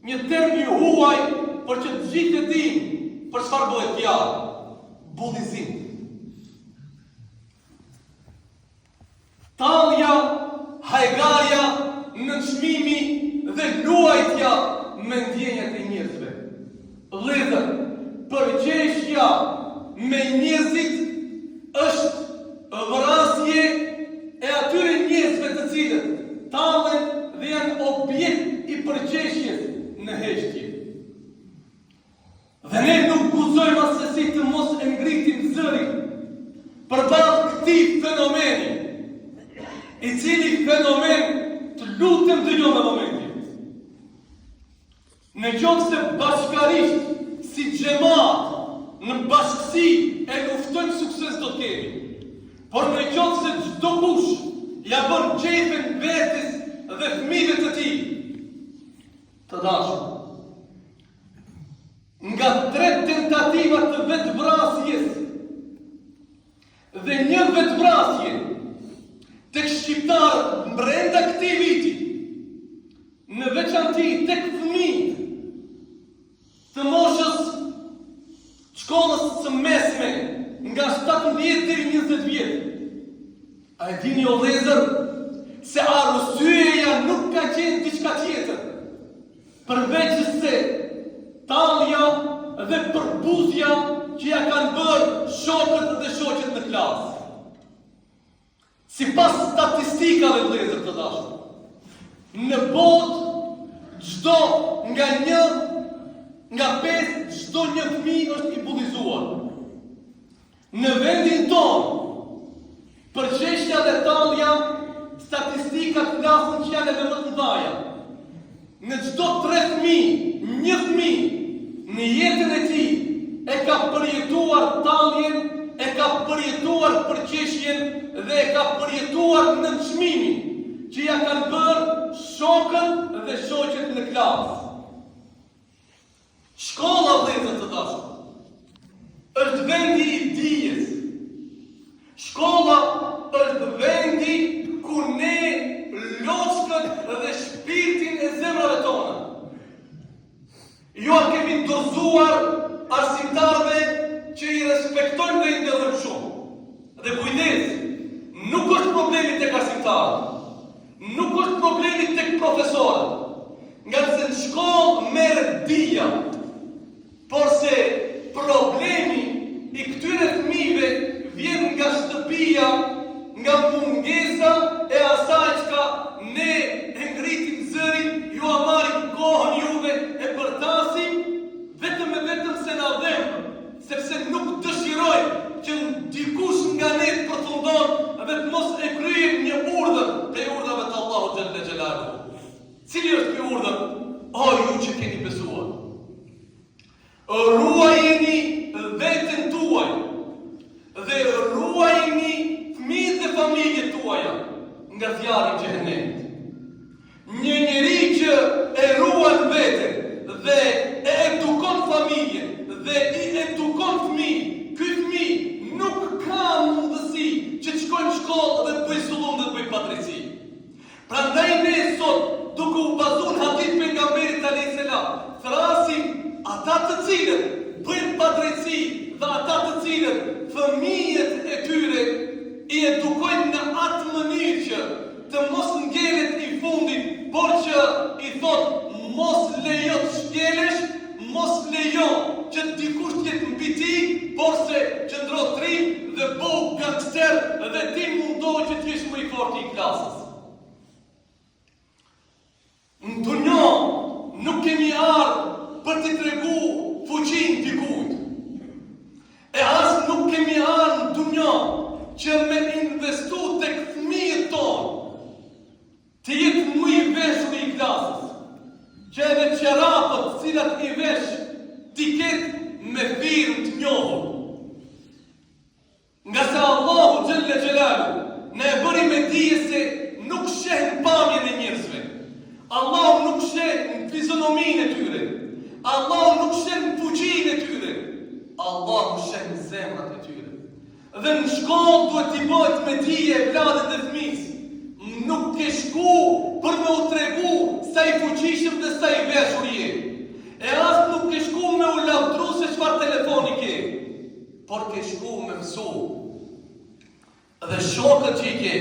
një term i huaj për që të gjithë të dinë për çfarë bëhet fjalë. Bullizim. Tallja, hajgarja, nënçmimi dhe luajtja me ndjenjat e njerëzve. Vëllezër, përqeshja me njerëzit është vrasje e atyre njerëzve të cilët tallen dhe janë objekt i përqeshjes në heshtje. Dhe ne nuk guxojmë asesi të mos e ngritim zërin përballë këtij fenomeni, i cili fenomen të lutem dëgjoj në momentin. Në qoftë se bashkarisht si xhamat në bashkësi e luftojmë sukses do të kemi. Por në qoftë se çdo kush ja bën xhefën vetes dhe fëmijëve të tij, të dashur, nga 3 tentativa të vetvrasjes dhe një vetvrasje tek shqiptarët brenda këtij viti, në veçanti tek fëmijët të moshës shkollës së mesme nga 17 deri 20 vjet. A e dini o vëllezër se arsyeja nuk ka qenë diçka tjetër përveç se tallja dhe përbuzja që ja kanë bërë shokët dhe shoqet në klasë. Sipas statistikave vëllezër të dashur, në botë çdo nga 5 çdo një fëmijë është i bullizuar. Në vendin tonë, përqeshja dhe tallja, statistikat flasin që janë edhe më të mëdha. Në çdo 3 fëmijë, një fëmijë në jetën e tij e ka përjetuar talljen, e ka përjetuar përqeshjen dhe e ka përjetuar nënçmimin që ja kanë bërë shokët dhe shoqet në klasë. Shkolla, vëllezër të dashur, është vendi i dijes. Shkolla është vendi ku ne loçkët dhe shpirtin e zemrave tona. Jo a kemi dorëzuar arsimtarëve që i respektojnë dhe i ndërrojnë shumë. Dhe kujdes, nuk është problemi tek arsimtarët, nuk është problemi tek profesorët, nga se në shkollë merret dija, por se problemi i këtyre fëmijëve vjen nga shtëpia, nga mungesa e asaj çka ne e ngritim zërin, ju a marrim kohën juve e përtasim vetëm se na dhem, sepse nuk dëshirojmë që dikush nga ne të përfundon dhe të mos e kryejmë një urdhër te urdhave të Allahut xhalla xhelaluhu. Cili është ky urdhër? O ju që keni besuar, ruajeni veten tuaj dhe ruajeni fëmijët dhe familjet tuaja nga zjarri i xhenemit. Një njeri që e ruan veten dhe e edukon familjen dhe i edukon fëmijë, ky fëmijë nuk ka mundësi që të shkojnë në shkollë dhe të bëjë sullum dhe të bëjë padrejti. Prandaj ne sot, duke u bazuar hadith pejgamberit alayhis salam, thrasim ata të cilët bëjnë padrejti dhe ata të cilët fëmijët e tyre i edukojnë në atë mënyrë që të mos ngelet i fundit, por që i thot mos lejo të shkelesh, mos lejo që dikush të jetë mbi ti, por se qëndro trim dhe bëu gangster dhe ti mundohë që t'jesh më i forti i klasës. Në dunjë nuk kemi ardhur për t'i tregu fuqinë dikujt. E as nuk kemi ardhur në dunjë që me investu tek fëmijët tonë të jetë më i veshur i klasës, që edhe qerapët cilat i vesh t'i ketë me firmë të njohur. Nga se Allahu xhalla xhelaluhu ne e bëri me dije se nuk sheh pamjen e njerëzve. Allahu nuk sheh në fizionominë e tyre. Allahu nuk sheh në fuqinë e tyre. Allahu sheh në zemrat e tyre. Dhe në shkollë duhet t'i bëhet me dije vladet e fëmijës. Nuk ke shku për me u tregu sa i fuqishëm dhe sa i veshur je. E as nuk ke shku me u lavdru se çfarë telefoni ke, por ke shku me mësu. Dhe shokët që i ke,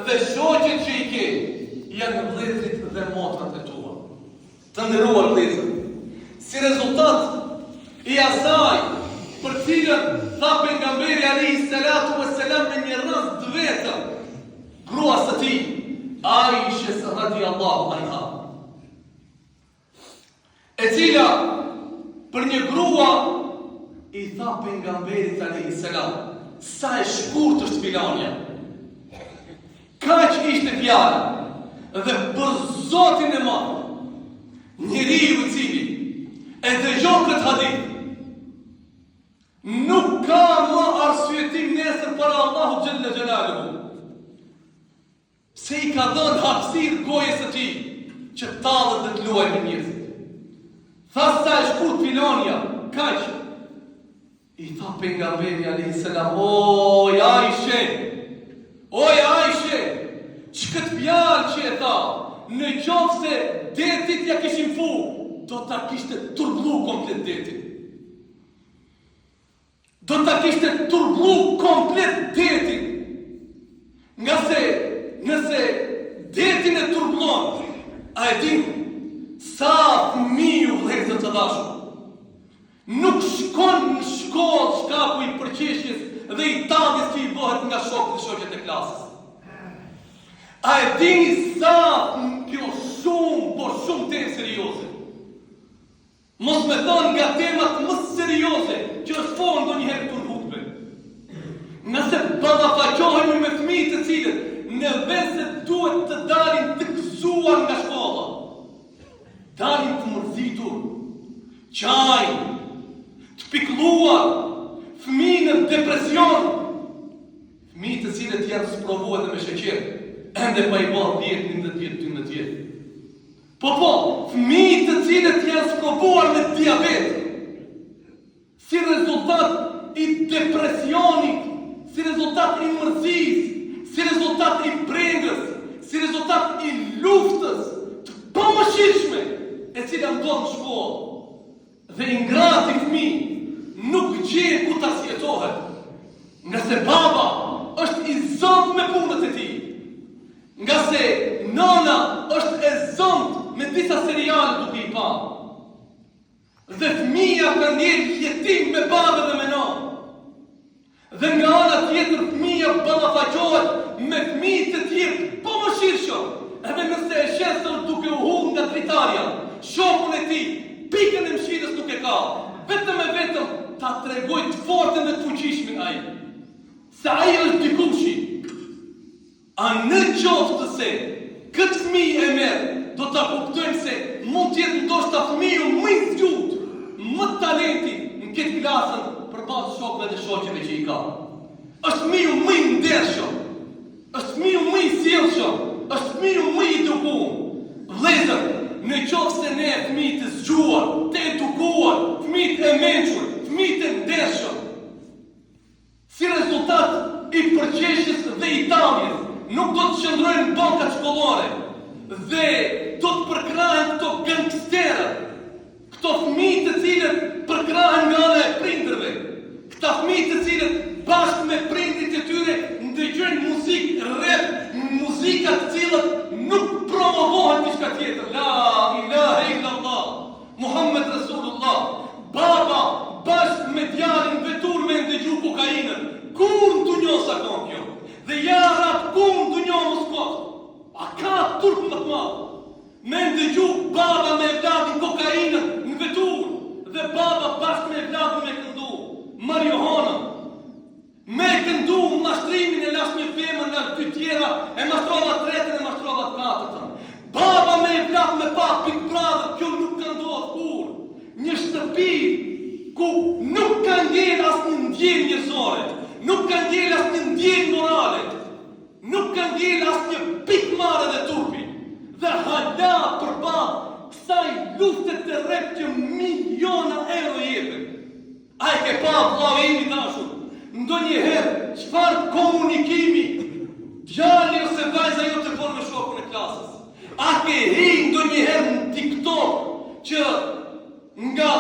dhe shoqet që i ke, janë vëllezrit dhe motrat e tua. Të nderuar vëllezër, si rezultat i asaj për cilën tha pejgamberi alayhi salatu wassalam në një rast të vetëm, gruas së tij, Aishës radiallahu anha, e cila për një grua i tha pejgamberit alayhi salam, sa e shkurt është filanja. Kaq ishte fjala, dhe për Zotin e madh, njeriu i cili e dëgjon këtë hadith, nuk ka më arsyetim nesër para Allahu xhalla xhelaluhu. Se i ka dhënë hapësirë gojës së tij që tallet dhe të luajë me njerëzit. Tha sa e shkurt filanja, kaq. I tha pejgamberi alayhi salam, oj Aishe, që këtë fjalë që e tha, në qoftë se detit ja kishim fu, do ta kishte turbullu komplet detin. Do ta kishte turbullu komplet detin. Nga se nëse detin e turbullon, a e din sa fëmiju vëllezër të dashur nuk shkon në shkollë shkaku i përqeshjes dhe i talljes që i bëhet nga shokët dhe shoqet e klasës. A e dini sa kjo shumë temë serioze. Mos me thonë nga temat më serioze që është po ndonjëherë për hutbe. Nëse ballafaqohemi me fëmijë të cilët në vend se duhet të dalin të gëzuar nga shkolla, dalin të mërzitur, qajnë, të pikluar, fëmijë në depresion, fëmijë të cilët janë sprovuar dhe me sheqer, ende pa i bërë 10, 11 vjet, 12 vjet. Po, fëmijë të cilët janë sprovuar me diabet, si rezultat i depresionit, si rezultat i mërzis, si rezultat i brengës, si rezultat i luftës të pamëshirshme, e cila ndodh në shkollë. Dhe i ngrati fëmijë nuk gjen ku ta sjetohet, nga se baba është i zëmt me punët e tij, nga se nona është e zëmt me disa seriale duke i pa. Dhe fëmija ka ndjerë jetim me babë dhe me nonë. Dhe nga ana tjetër fëmija ballafaqohet me fëmijë të tjerë pamëshirshëm, edhe nëse e shesër duke u humbur nga dritarja, shokun e tij, pikën e mshirës nuk e ka, vetëm e vetëm ta tregoj të fortën dhe të fuqishmin ai. Se ai është dikushi. A në qoftë se këtë fëmijë e merr, do ta kuptojmë se mund të jetë ndoshta fëmiu më i zgjuar, më talenti në këtë klasën përballë shokëve dhe shoqeve që i ka. Është fëmiu më i ndershëm, është fëmiu më i sjellshëm, është fëmiu më i edukuar. Vëllezër, në qoftë se ne fëmijë të zgjuar, të edukuar, fëmijë të mençur, fëmijë të ndershëm, si rezultat i përqeshjes dhe i talljes, nuk do të qëndrojnë në bankat shkollore dhe do të përkrahen këto gangsterët, këto fëmijë të cilët përkrahen nga ana e prindërve, këta fëmijë të cilët bashkë me prindrit e tyre ndëgjojnë muzikë rap, muzika të cilët nuk promovohen diçka tjetër. La ilaha illallah, Muhammed Rasulullah. Baba bashkë me djalin vetur me ndëgju kokainën. Kur në dunjo sa ka kjo? Dhe ja rap kur në dunjo mos kot? A ka turp më të madh? Me ndëgju baba me vladin kokainën në vetur, dhe baba bashkë me vladin me këndu marijuana, me këndu mashtrimin e lash një femër nga dy tjera, e mashtrova tretën e mashtrova katërtën. Baba me vlad me pa Big Brother, kjo nuk ka ndodhur kur. Një shtëpi ku nuk ka ndjen asnjë ndjenjë njerëzore, nuk ka ndjen asnjë ndjenjë morale, nuk ka ndjen asnjë pikmarrë dhe turpi. Dhe hala përballë kësaj lufte të rrep që miliona euro jepen. A e ke pa vllau im i dashur, ndonjëherë çfarë komunikimi djali ose vajza jote bën me shokun e klasës? A ke hej ndonjëherë në TikTok që nga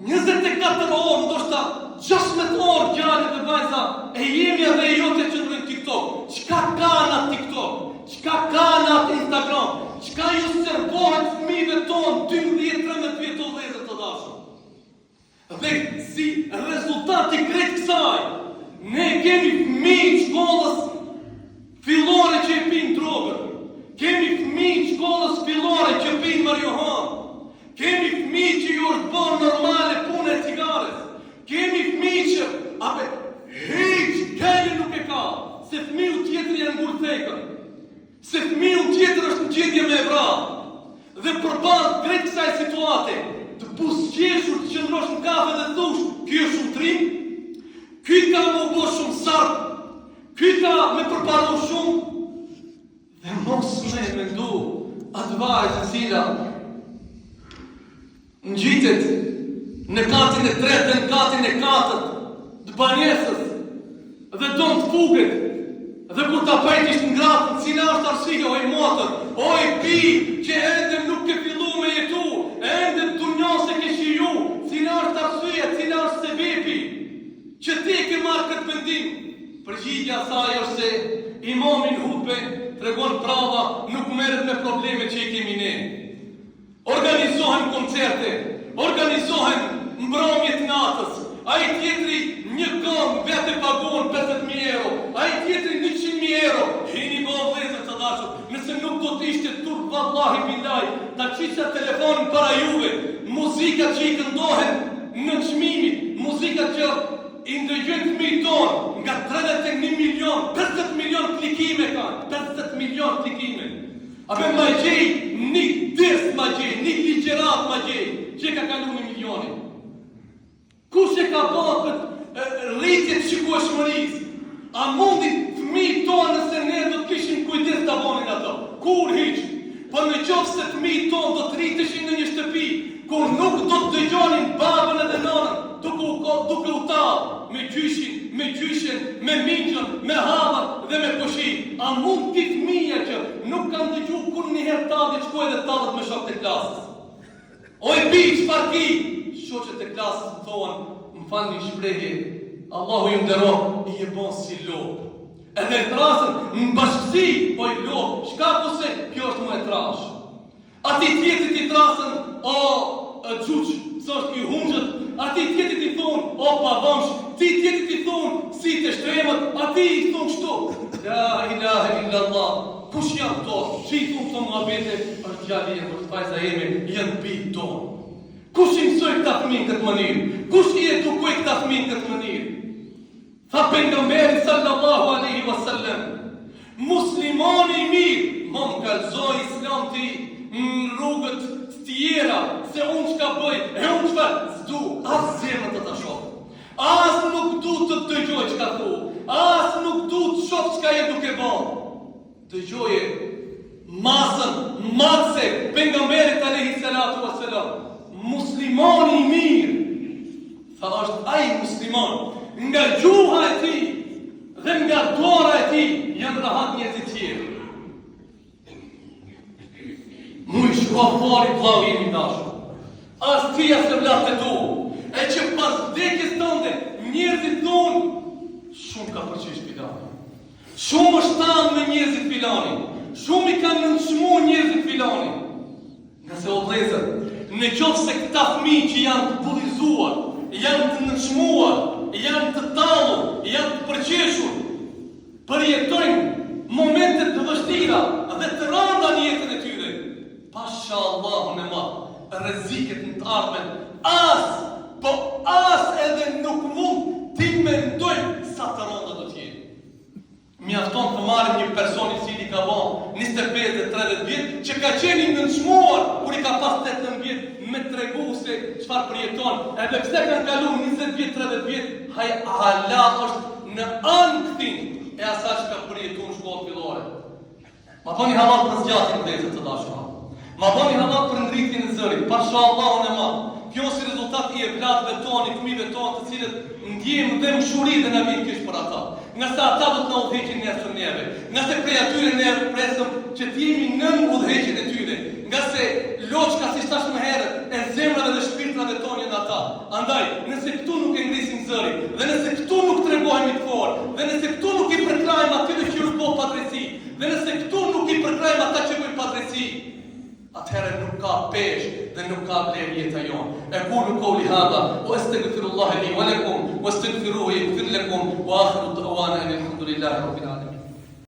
24 orë, ndoshta 16 orë djalë dhe vajza e jemi edhe e jote që në TikTok. Çka ka në TikTok? Çka ka në Instagram? Çka ju servohet fëmijëve tonë 12-13 vjetë o vëllezër të dashur? Dhe si rezultat i krejt kësaj, ne kemi fëmijë shkollës fillore që e pinë drogën. Kemi fëmijë shkollës fillore që pinë marijuanë. Kemi fëmijë që ju është bërë normale punë e cigares. Kemi fëmijë që hiç gjallë nuk e ka, se fëmiu tjetër janë ngurë thekën, se fëmiu tjetër është në gjendje me vrarë. Dhe përballë krejt kësaj situate, të buzëqeshur të qëndrosh në kafe dhe thush, ky është ushtrim, ky ka më bërë shumë sarp, ky ka me përparu shumë, dhe mos me mendu atë vajzë e cila ngjitet në katin e tretë dhe në katin e katërt të banesës dhe do të fuget dhe kur ta pajtish në gratë, cila është arsye oj motër, oj pi që ende nuk ke fillu me jetu, ende dunjon se ke shiju, cila është arsye, cila është sebebi që ti ke marrë këtë mendim. Përgjigjja saj është se imami në hutbe tregon prava nuk merret me problemet që i kemi ne. Organizohen koncerte, organizohen mbrëmjet natës, ai tjetri një këngë vetë pagon 50.000 euro, ai tjetri 100.000 euro. Hini bo vëllezër të dashur, nëse nuk do të ishte turp vallahi billahi, ta qisha telefonin para juve, muzikat që i këndohen në çmimit, muzikat që i ndëgjojnë fëmijët tonë, nga 31 milion, 50 milion klikime kanë, 50 milion klikime. Apo ma gjej një disk ma gjej, një ligjerat ma gjej, që ka kalu 1 milioni. Kush e ka bërë këtë rritje të shikueshmërisë? A mundi fëmijët tonë nëse ne do të kishim kujdes ta bonin ato? Kur hiç? Po në qoftë se fëmijët tonë do të rriteshin në një shtëpi, kur nuk do të dëgjonin babën edhe nënën, duke u tallë me gjyshin, me gjyshen, me mingjën, me havën dhe me pushi. A mund ti fëmija që nuk kanë dëgjuar kur një herë tallë shkojë dhe tallet me shokët e klasës? Oj bi, çfarë ki? Shoqët e klasës thonë, më falni shprehje, Allahu ju nderon, i e bon si lopë. Edhe trasën në bashkësi, po i lopë, shka pose, kjo është më e trash. Ati tjetit i trasën, o gjuq, së është kjo hungjët, ati tjetit i thonë, o pavëmsh, ti tjetit i thonë, si të shtremët, ati i thonë shto. La ilahe illallah, kush janë to, që i thonë të më abete, është gjalli e është fajza jeme, janë bitë tonë. Kush i mësoj këta fëmin këtë mënirë? Kush i edukoj këta fëmin këtë mënirë? Tha pejgamberi sallallahu alaihi wasallam, muslimani i mirë, më kalzoj islam ti në rrugët të tjera, se unë çka bëj, e unë çka s'du, as zemrën të ta shoh. As nuk du të dëgjoj çka thu, as nuk du të shoh çka je duke bën. Dëgjoje masën, matse, pejgamberit alaihi salatu wassalam. Muslimani i mirë, tha është ai musliman, nga gjuha e ti dhe nga dora e ti janë rahat njerëzit tjerë. Mu i shkua fari vllau jemi dashur, as tia se vlat e tu, e që pas vdekjes tënde njerëzit tonë shumë ka përqesh pilani, shumë është tanë me njerëzit pilani, shumë i kanë nënçmu njerëzit pilani. Nëse o vlezër, në qoftë se këta fëmijë që janë të bullizuar, janë të nënçmuar, janë të tallur, janë të përqeshur, përjetojnë momente të vështira dhe të rënda në jetën e tyre, pasha Allahun e madh, rreziqet në të ardhmen, as edhe nuk mund ti mendojmë sa të rënda do të jenë. Mjafton të marrim një person i cili ka vënë 25-30 vjet, që ka qenë i nënçmuar kur i ka pas 18 vjet, me tregu se çfarë përjeton, edhe pse kanë kaluar 20 vjet, 30 vjet, hala është në anktin e asaj që ka përjetuar në shkollë fillore. Ma bëni halal për zgjatjen e të dashur. Ma bëni halal për ndritjen e zërit, pasha Allahun e madh. Kjo si rezultat i evlatëve tonë, i fëmijëve tonë, të cilët ndjejmë dhe mshuri dhe na vjen keq për ata. Nga sa ata do të na udhëheqin nesër neve. Nga se prej atyre ne presëm që të jemi nën udhëheqjen e tyre. Nga se loçka, si thash më herët, e zemrave dhe shpirtrave tonë janë ata. Andaj, nëse këtu nuk e ngrisim zërin, dhe nëse këtu nuk tregohemi të fortë, dhe nëse këtu nuk i përkrajmë atyre që ju bëjnë padrejti, dhe nëse këtu nuk i përkrajmë ata që bëjnë padrejti, atëherë nuk ka peshë dhe nuk ka vlerë jeta jonë. أقول قولي هذا وأستغفر الله لي ولكم واستغفروه يغفر لكم وآخر دعوانا أن الحمد لله رب العالمين.